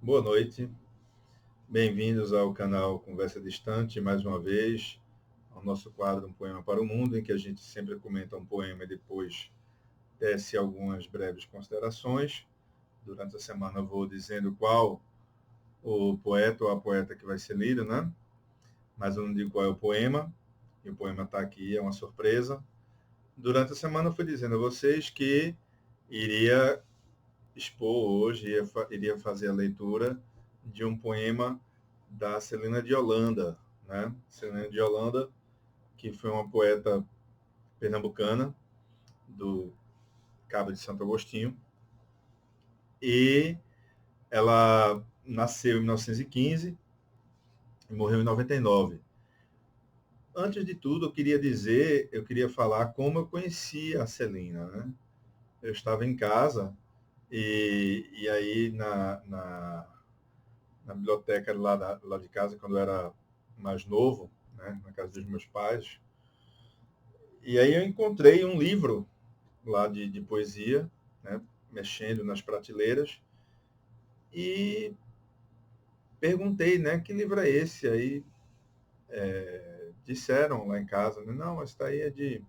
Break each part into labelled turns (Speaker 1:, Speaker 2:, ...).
Speaker 1: Boa noite, bem-vindos ao canal Conversa Distante, mais uma vez, ao nosso quadro Um Poema para o Mundo, em que a gente sempre comenta um poema e depois tece algumas breves considerações. Durante a semana eu vou dizendo qual o poeta ou a poeta que vai ser lido, né? Mas eu não digo qual é o poema, e o poema está aqui, é uma surpresa. Durante a semana eu fui dizendo a vocês que iria expor hoje, iria fazer a leitura de um poema da Celina de Holanda, né? Celina de Holanda, que foi uma poeta pernambucana do Cabo de Santo Agostinho, e ela nasceu em 1915 e morreu em 99. Antes de tudo, eu queria falar como eu conheci a Celina, né? Eu estava em casa e aí na biblioteca lá de casa, quando eu era mais novo, né, na casa dos meus pais. E aí eu encontrei um livro lá de poesia, né, mexendo nas prateleiras, e perguntei, né, que livro é esse? Aí disseram lá em casa, né, não, esse daí é de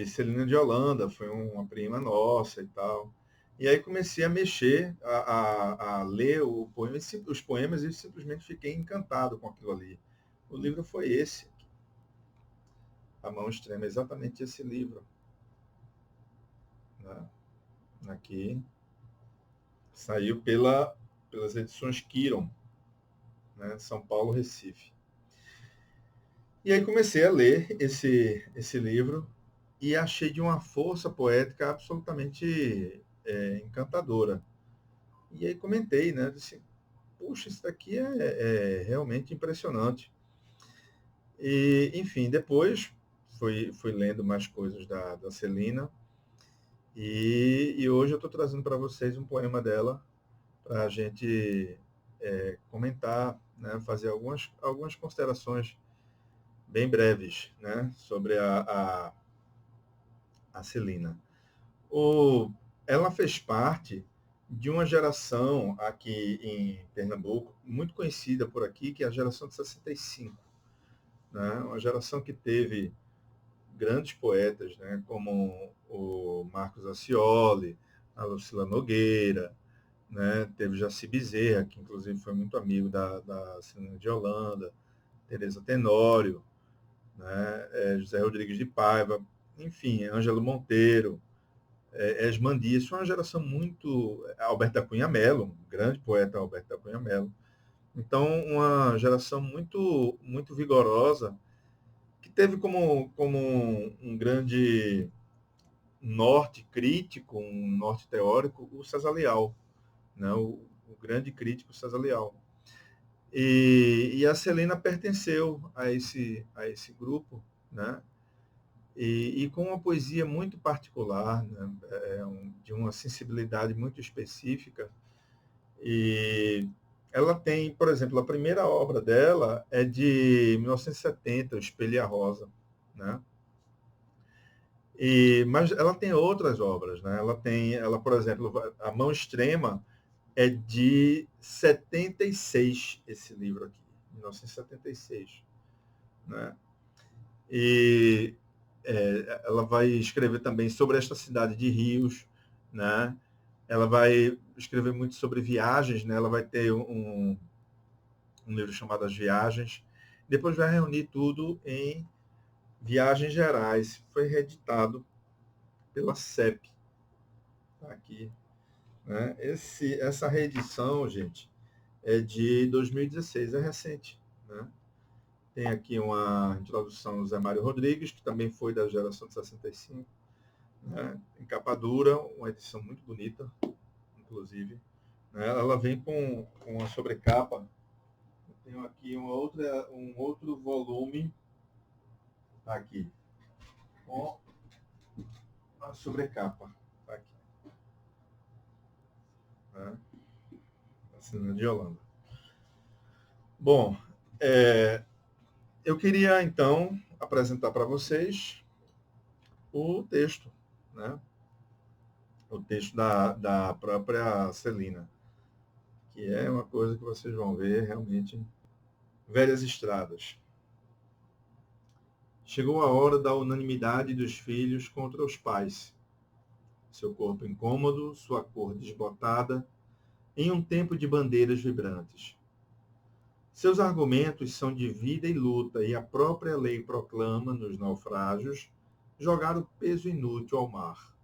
Speaker 1: Celina de Holanda, foi uma prima nossa e tal. E aí comecei a mexer, a ler os poemas e simplesmente fiquei encantado com aquilo ali. O livro foi esse, A Mão Extrema, exatamente esse livro, né? Aqui saiu pelas edições Kiron, né? São Paulo, Recife. E aí comecei a ler esse livro e achei de uma força poética absolutamente encantadora. E aí comentei, né? Disse, puxa, isso daqui é realmente impressionante. E, enfim, depois fui lendo mais coisas da Celina e hoje eu estou trazendo para vocês um poema dela para a gente comentar, né, fazer algumas considerações bem breves, né, sobre a Celina. O, ela fez parte de uma geração aqui em Pernambuco, muito conhecida por aqui, que é a geração de 65. Né, uma geração que teve grandes poetas, né, como o Marcos Acioli, a Lucila Nogueira, né? Teve Jaci Bezerra, que inclusive foi muito amigo da Celina de Holanda, Teresa Tenório, né? José Rodrigues de Paiva, enfim, Ângelo Monteiro, Esmar Dias, foi uma geração muito... Alberto da Cunha Mello, um grande poeta Alberto da Cunha Mello. Então, uma geração muito vigorosa, que teve como um grande norte crítico, um norte teórico, o César Leal, né? O grande crítico César Leal. E a Celina pertenceu a esse grupo, né? E com uma poesia muito particular, né? De uma sensibilidade muito específica. E ela tem, por exemplo, a primeira obra dela é de 1970, O Espelho e a Rosa, né? Mas ela tem outras obras, né? Ela, por exemplo, A Mão Extrema é de 76, esse livro aqui, 1976, né? E ela vai escrever também sobre esta cidade de Rios, né? Ela vai escrever muito sobre viagens, né? Ela vai ter um livro chamado As Viagens. Depois vai reunir tudo em Viagens Gerais. Foi reeditado pela CEP. Tá aqui, né? Essa reedição, gente, é de 2016, é recente, né? Tem aqui uma introdução do Zé Mário Rodrigues, que também foi da geração de 65, né? Em capa dura, uma edição muito bonita, inclusive. Né? Ela vem com uma sobrecapa. Eu tenho aqui um outro volume aqui, com a sobrecapa. Tá aqui, né? Assinando de Holanda. Bom, eu queria então apresentar para vocês o texto, né? O texto da própria Celina. que é uma coisa que vocês vão ver realmente. Velhas estradas. Chegou a hora da unanimidade dos filhos contra os pais. Seu corpo incômodo, sua cor desbotada, em um tempo de bandeiras vibrantes. Seus argumentos são de vida e luta, e a própria lei proclama, nos naufrágios, jogar o peso inútil ao mar.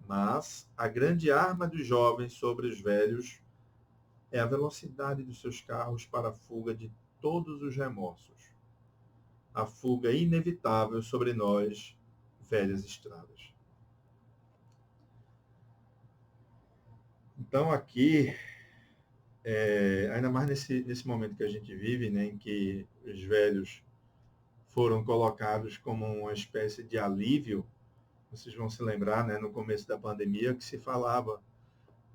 Speaker 1: Mas a grande arma dos jovens sobre os velhos é a velocidade dos seus carros para a fuga de todos os remorsos. A fuga inevitável sobre nós, velhas estradas. Então aqui, ainda mais nesse momento que a gente vive, né, em que os velhos foram colocados como uma espécie de alívio, vocês vão se lembrar, né, no começo da pandemia, que se falava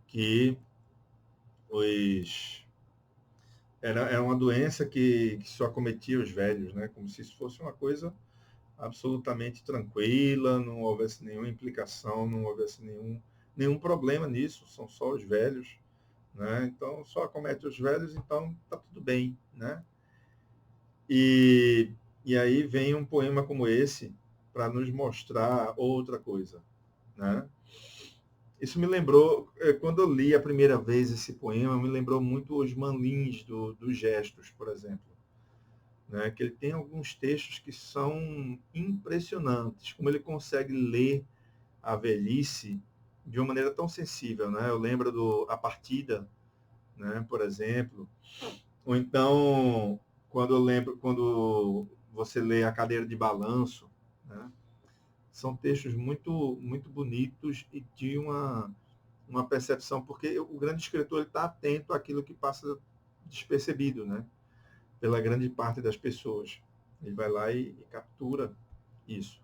Speaker 1: que era uma doença que só acometia os velhos, né, como se isso fosse uma coisa absolutamente tranquila, não houvesse nenhuma implicação, não houvesse nenhum problema nisso, são só os velhos, né? Então, só acomete os velhos, então tá tudo bem, né? E aí vem um poema como esse para nos mostrar outra coisa, né? Isso me lembrou, quando eu li a primeira vez esse poema, me lembrou muito os Manlins dos Gestos, por exemplo, né? Que ele tem alguns textos que são impressionantes, como ele consegue ler a velhice de uma maneira tão sensível, né? Eu lembro do A Partida, né, por exemplo, ou então quando você lê A Cadeira de Balanço, né? São textos muito bonitos e de uma percepção, porque o grande escritor está atento àquilo que passa despercebido, né? Pela grande parte das pessoas. Ele vai lá e captura isso.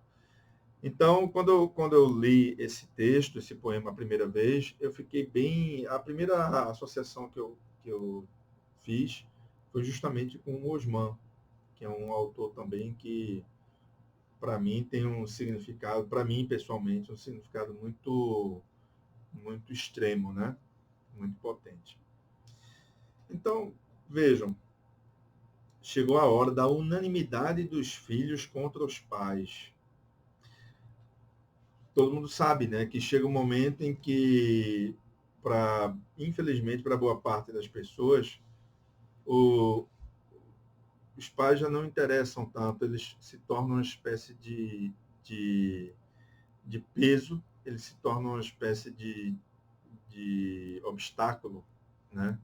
Speaker 1: Então, quando eu li esse texto, esse poema a primeira vez, eu fiquei bem. A primeira associação que eu fiz foi justamente com o Osman, que é um autor também que, para mim, tem um significado, para mim pessoalmente, um significado muito extremo, né? Muito potente. Então, vejam, chegou a hora da unanimidade dos filhos contra os pais. Todo mundo sabe, né, que chega um momento em que, infelizmente, para boa parte das pessoas, o, os pais já não interessam tanto, eles se tornam uma espécie de, de peso, eles se tornam uma espécie de obstáculo, né?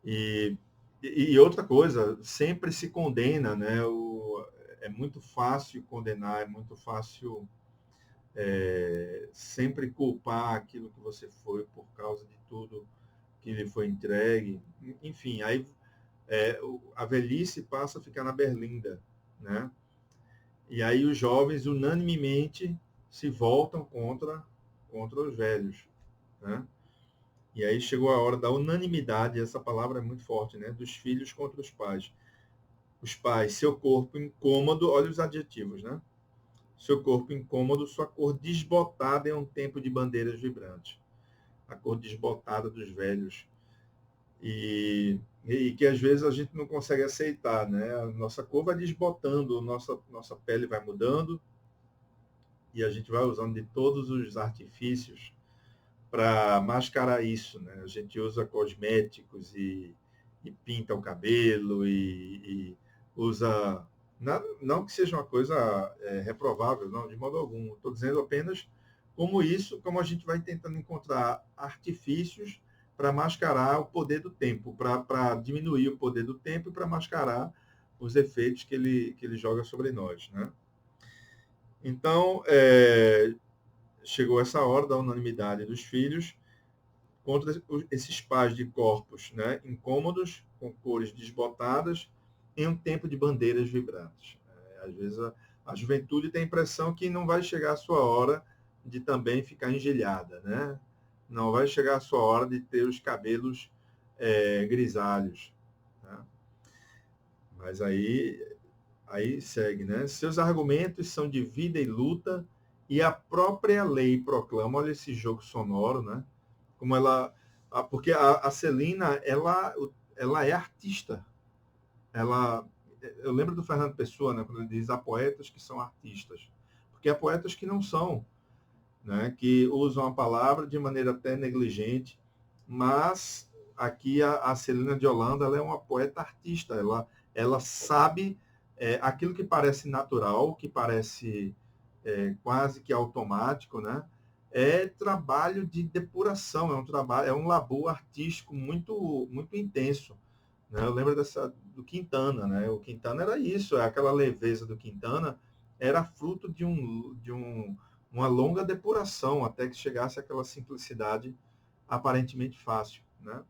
Speaker 1: E, e outra coisa, sempre se condena, né? É muito fácil condenar, é muito fácil sempre culpar aquilo que você foi por causa de tudo que lhe foi entregue. Enfim, aí a velhice passa a ficar na berlinda, né? E aí os jovens unanimemente se voltam contra os velhos, né? E aí chegou a hora da unanimidade, essa palavra é muito forte, né? Dos filhos contra os pais. Os pais, seu corpo incômodo, olha os adjetivos, né? Seu corpo incômodo, sua cor desbotada em um tempo de bandeiras vibrantes. A cor desbotada dos velhos. E que às vezes a gente não consegue aceitar, né? A nossa cor vai desbotando, nossa pele vai mudando e a gente vai usando de todos os artifícios para mascarar isso, né? A gente usa cosméticos e pinta o cabelo e usa... Não que seja uma coisa reprovável, não, de modo algum. Estou dizendo apenas como a gente vai tentando encontrar artifícios para mascarar o poder do tempo, para diminuir o poder do tempo e para mascarar os efeitos que ele joga sobre nós, né? Então, chegou essa hora da unanimidade dos filhos contra esses pais de corpos, né, incômodos, com cores desbotadas, em um tempo de bandeiras vibrantes. Às vezes a juventude tem a impressão que não vai chegar a sua hora de também ficar engelhada, né? Não vai chegar a sua hora de ter os cabelos grisalhos. Né? Mas aí segue, né? Seus argumentos são de vida e luta, e a própria lei proclama, olha esse jogo sonoro, né? Como ela Porque a Celina, ela é artista. Ela, eu lembro do Fernando Pessoa, né, quando ele diz há poetas que são artistas. Porque há poetas que não são, né, que usam a palavra de maneira até negligente, mas aqui a Celina de Holanda ela é uma poeta artista, ela sabe aquilo que parece natural, que parece quase que automático, né? É trabalho de depuração, é um labor artístico muito intenso. Né? Eu lembro do Quintana, né? O Quintana era isso, aquela leveza do Quintana era fruto uma longa depuração até que chegasse àquela simplicidade aparentemente fácil, né?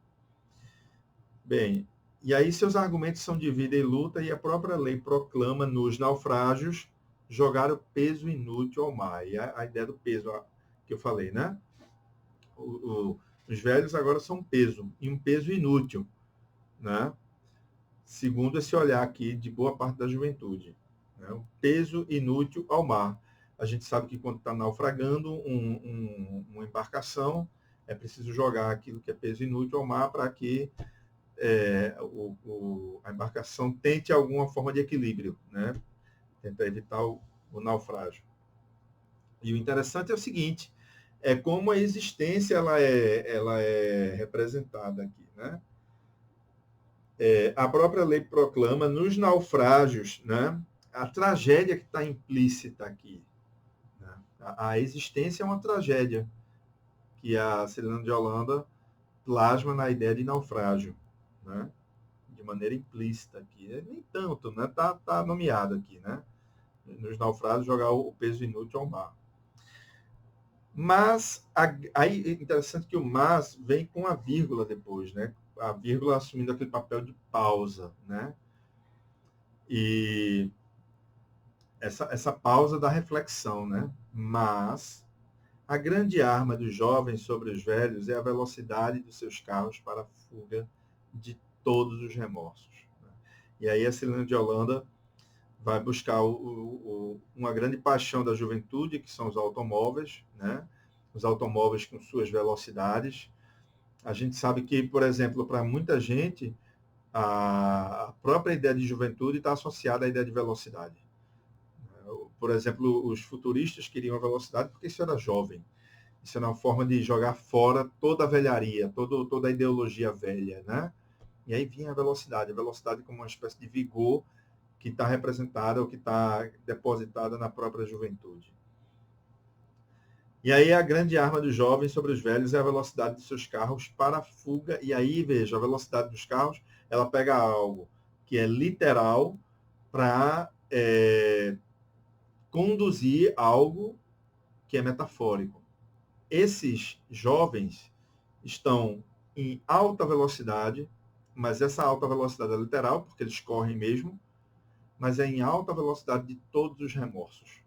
Speaker 1: Bem, e aí seus argumentos são de vida e luta e a própria lei proclama nos naufrágios jogar o peso inútil ao mar. E a ideia do peso que eu falei, né? Os velhos agora são um peso, e um peso inútil, né? Segundo esse olhar aqui de boa parte da juventude. Né? Um peso inútil ao mar. A gente sabe que quando está naufragando uma embarcação, é preciso jogar aquilo que é peso inútil ao mar para que a embarcação tente alguma forma de equilíbrio, né? Tentar evitar o naufrágio. E o interessante é o seguinte, é como a existência ela é representada aqui, né? A própria lei proclama nos naufrágios, né, a tragédia que está implícita aqui. Né? A existência é uma tragédia que a Celina de Holanda plasma na ideia de naufrágio, né? De maneira implícita aqui. Nem tanto, né? Tá nomeado aqui, né? Nos naufrágios, jogar o peso inútil ao mar. Mas, aí é interessante que o mas vem com a vírgula depois, né? A vírgula assumindo aquele papel de pausa, né? E essa pausa da reflexão, né? Mas a grande arma dos jovens sobre os velhos é a velocidade dos seus carros para a fuga de todos os remorsos. Né? E aí a Celina de Holanda vai buscar uma grande paixão da juventude, que são os automóveis, né? Os automóveis com suas velocidades. A gente sabe que, por exemplo, para muita gente, a própria ideia de juventude está associada à ideia de velocidade. Por exemplo, os futuristas queriam a velocidade porque isso era jovem. Isso era uma forma de jogar fora toda a velharia, toda a ideologia velha, né? E aí vinha a velocidade como uma espécie de vigor que está representada ou que está depositada na própria juventude. E aí a grande arma dos jovens sobre os velhos é a velocidade de seus carros para a fuga. E aí, veja, a velocidade dos carros, ela pega algo que é literal para conduzir algo que é metafórico. Esses jovens estão em alta velocidade, mas essa alta velocidade é literal, porque eles correm mesmo, mas é em alta velocidade de todos os remorsos.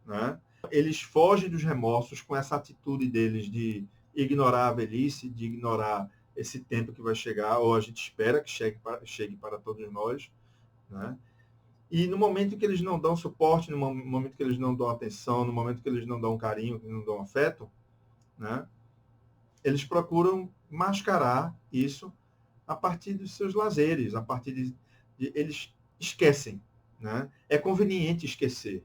Speaker 1: Né? Eles fogem dos remorsos com essa atitude deles de ignorar a velhice, de ignorar esse tempo que vai chegar, ou a gente espera que chegue para todos nós. Né? E no momento que eles não dão suporte, no momento que eles não dão atenção, no momento que eles não dão carinho, que não dão afeto, né? Eles procuram mascarar isso a partir dos seus lazeres, a partir eles esquecem. Né? É conveniente esquecer.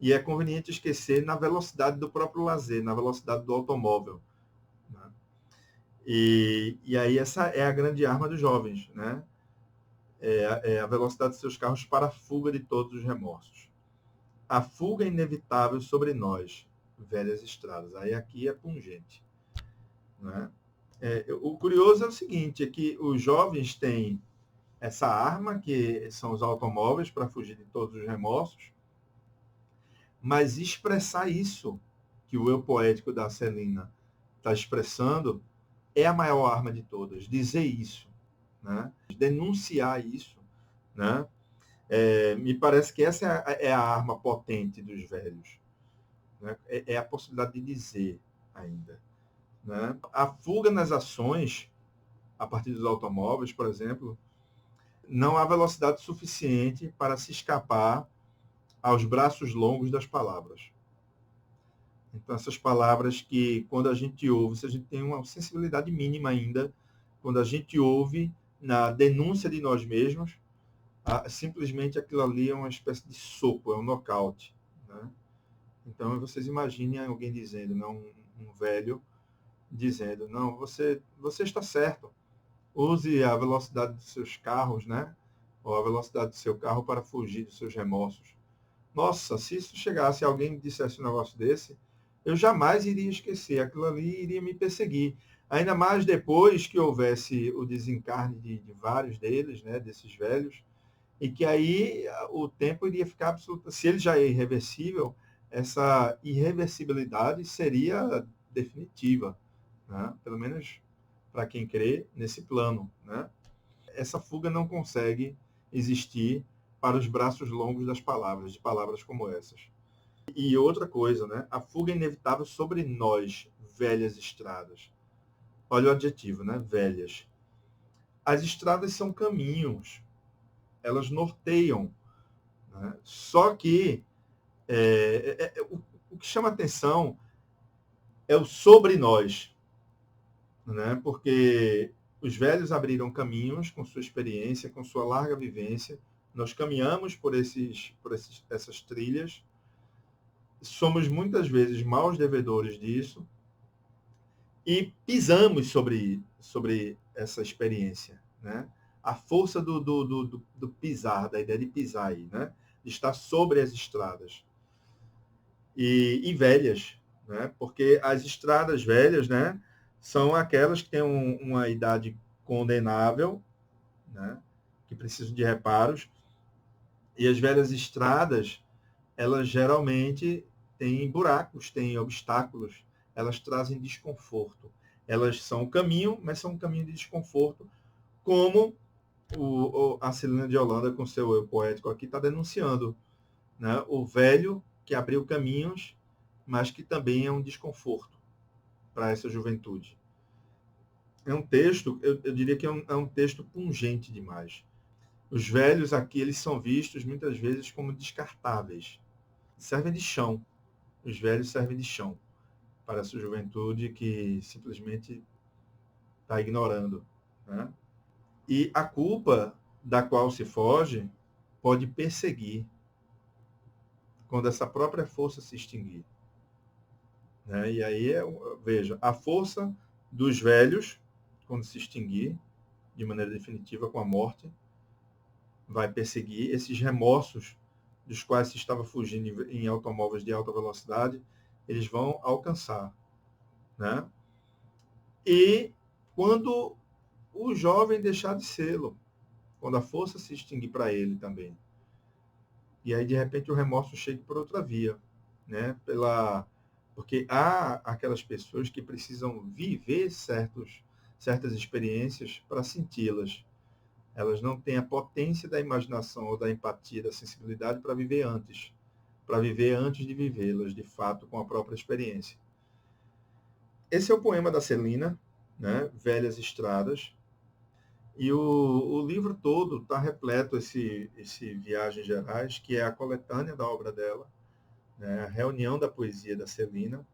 Speaker 1: E é conveniente esquecer na velocidade do próprio lazer, na velocidade do automóvel. Né? E aí essa é a grande arma dos jovens, né? É a velocidade de seus carros para a fuga de todos os remorsos. A fuga é inevitável sobre nós, velhas estradas. Aí aqui é pungente. Né? O curioso é o seguinte, é que os jovens têm essa arma, que são os automóveis, para fugir de todos os remorsos, mas expressar isso que o eu poético da Celina está expressando é a maior arma de todas, dizer isso, né? Denunciar isso, né? Me parece que essa é a arma potente dos velhos, né? É a possibilidade de dizer ainda. Né? A fuga nas ações, a partir dos automóveis, por exemplo, não há velocidade suficiente para se escapar aos braços longos das palavras. Então, essas palavras que, quando a gente ouve, se a gente tem uma sensibilidade mínima ainda, quando a gente ouve na denúncia de nós mesmos, simplesmente aquilo ali é uma espécie de soco, é um nocaute. Né? Então, vocês imaginem alguém dizendo, não, um velho dizendo, não, você está certo, use a velocidade dos seus carros, né? Ou a velocidade do seu carro para fugir dos seus remorsos. Nossa, se isso chegasse, alguém me dissesse um negócio desse, eu jamais iria esquecer, aquilo ali iria me perseguir. Ainda mais depois que houvesse o desencarne de vários deles, né, desses velhos, e que aí o tempo iria ficar absoluto. Se ele já é irreversível, essa irreversibilidade seria definitiva, né? Pelo menos para quem crê nesse plano. Né? Essa fuga não consegue existir para os braços longos das palavras, de palavras como essas. E outra coisa, né? A fuga é inevitável sobre nós, velhas estradas. Olha o adjetivo, né? Velhas. As estradas são caminhos, elas norteiam. Né? Só que o que chama atenção é o sobre nós, né? Porque os velhos abriram caminhos com sua experiência, com sua larga vivência. Nós caminhamos essas trilhas, somos muitas vezes maus devedores disso e pisamos sobre essa experiência, né? A força do pisar, da ideia de pisar aí, né? De estar sobre as estradas. E velhas, né? Porque as estradas velhas, né? São aquelas que têm uma idade condenável, né? Que precisam de reparos. E as velhas estradas, elas geralmente têm buracos, têm obstáculos, elas trazem desconforto. Elas são um caminho, mas são um caminho de desconforto, como a Celina de Holanda, com seu eu poético aqui, está denunciando. Né? O velho que abriu caminhos, mas que também é um desconforto para essa juventude. É um texto, eu diria que é um texto pungente demais. Os velhos aqui, eles são vistos muitas vezes como descartáveis. Servem de chão. Os velhos servem de chão para essa juventude que simplesmente está ignorando. Né? E a culpa da qual se foge pode perseguir quando essa própria força se extinguir. Né? E aí, veja, a força dos velhos, quando se extinguir, de maneira definitiva com a morte, vai perseguir esses remorsos dos quais se estava fugindo em automóveis de alta velocidade, eles vão alcançar. Né? E quando o jovem deixar de sê-lo, quando a força se extinguir para ele também. E aí, de repente, o remorso chega por outra via. Né? Porque há aquelas pessoas que precisam viver certas experiências para senti-las. Elas não têm a potência da imaginação ou da empatia, da sensibilidade para viver antes de vivê-las, de fato, com a própria experiência. Esse é o poema da Celina, né? Velhas Estradas. E o livro todo está repleto, esse Viagens Gerais, que é a coletânea da obra dela, né? A reunião da poesia da Celina.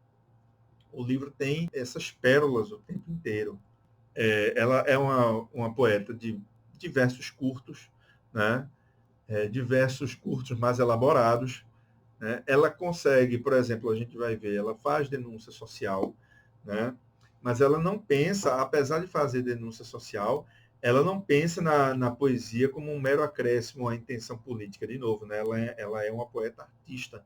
Speaker 1: O livro tem essas pérolas o tempo inteiro. Ela é uma poeta de diversos curtos, né? Diversos curtos mais elaborados. Né? Ela consegue, por exemplo, a gente vai ver, ela faz denúncia social, né? Mas ela não pensa, apesar de fazer denúncia social, ela não pensa na poesia como um mero acréscimo à intenção política, de novo. Né? Ela é uma poeta artista.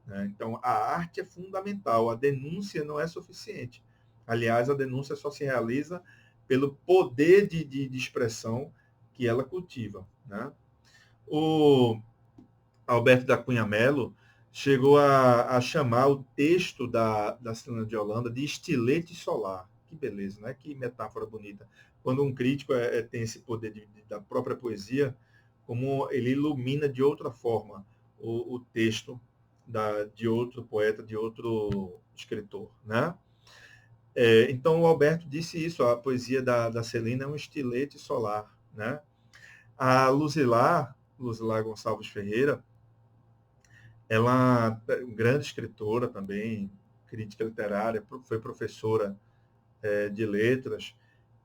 Speaker 1: Né? Então, a arte é fundamental, a denúncia não é suficiente. Aliás, a denúncia só se realiza pelo poder de expressão que ela cultiva. Né? O Alberto da Cunha Mello chegou a chamar o texto da Celina de Holanda de estilete solar. Que beleza, né? Que metáfora bonita. Quando um crítico tem esse poder da própria poesia, como ele ilumina de outra forma o texto de outro poeta, de outro escritor. Né? Então, o Alberto disse isso, a poesia da Celina é um estilete solar. Né? A Luzilar Gonçalves Ferreira, ela é uma grande escritora também, crítica literária, foi professora de letras,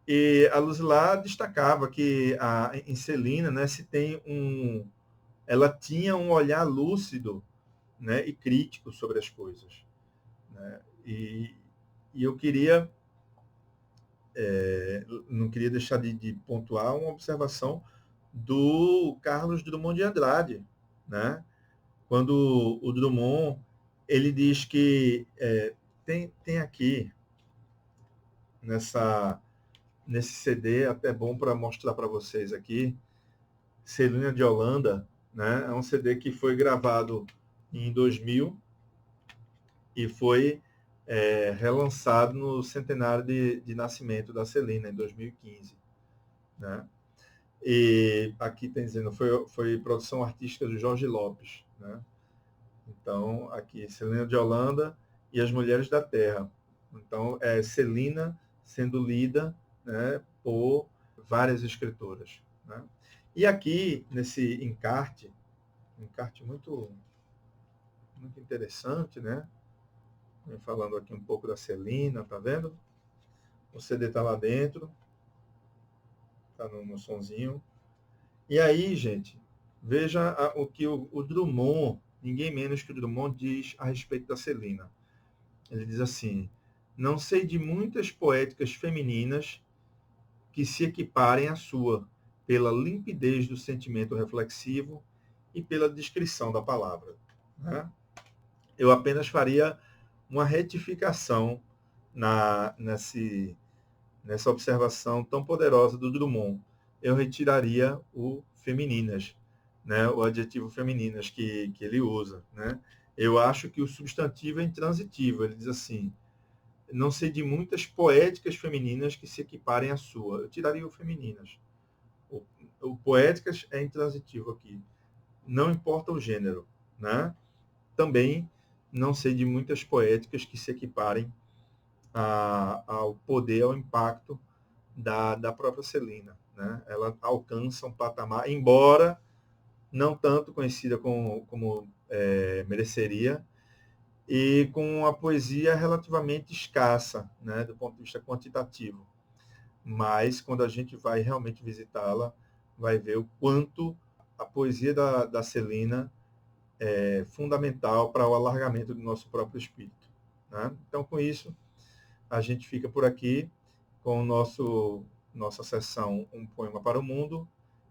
Speaker 1: e a Lucilar destacava que em Celina, né, ela tinha um olhar lúcido, né, e crítico sobre as coisas, né? E eu não queria deixar de pontuar uma observação do Carlos Drummond de Andrade, né? Quando o Drummond ele diz que tem aqui nesse CD, até bom para mostrar para vocês aqui, Celina de Holanda, né? É um CD que foi gravado em 2000 e foi relançado no centenário de nascimento da Celina, em 2015. Né? E aqui tem dizendo, foi produção artística do Jorge Lopes. Né? Então, aqui, Celina de Holanda e as Mulheres da Terra. Então, é Celina sendo lida, né, por várias escritoras. Né? E aqui, nesse encarte muito, muito interessante, né? Falando aqui um pouco da Celina, tá vendo? O CD está lá dentro, tá no sonzinho. E aí, gente, veja o que o Drummond, ninguém menos que o Drummond, diz a respeito da Celina. Ele diz assim: não sei de muitas poéticas femininas que se equiparem à sua, pela limpidez do sentimento reflexivo e pela descrição da palavra. Né? Eu apenas faria uma retificação nessa observação tão poderosa do Drummond. Eu retiraria o femininas, né? O adjetivo femininas que ele usa. Né? Eu acho que o substantivo é intransitivo. Ele diz assim: não sei de muitas poéticas femininas que se equiparem à sua. Eu tiraria o femininas. O poéticas é intransitivo aqui. Não importa o gênero. Né? Também não sei de muitas poéticas que se equiparem ao poder, ao impacto da própria Celina. Né? Ela alcança um patamar, embora não tanto conhecida como mereceria, e com a poesia relativamente escassa, né, do ponto de vista quantitativo. Mas, quando a gente vai realmente visitá-la, vai ver o quanto a poesia da Celina é fundamental para o alargamento do nosso próprio espírito. Né? Então, com isso, a gente fica por aqui com nossa sessão Um Poema para o Mundo,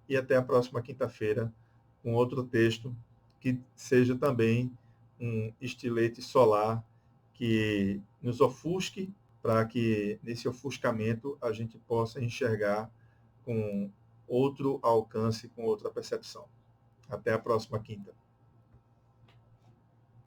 Speaker 1: e até a próxima quinta-feira com outro texto que seja também um estilete solar que nos ofusque, para que nesse ofuscamento a gente possa enxergar com outro alcance, com outra percepção. Até a próxima quinta.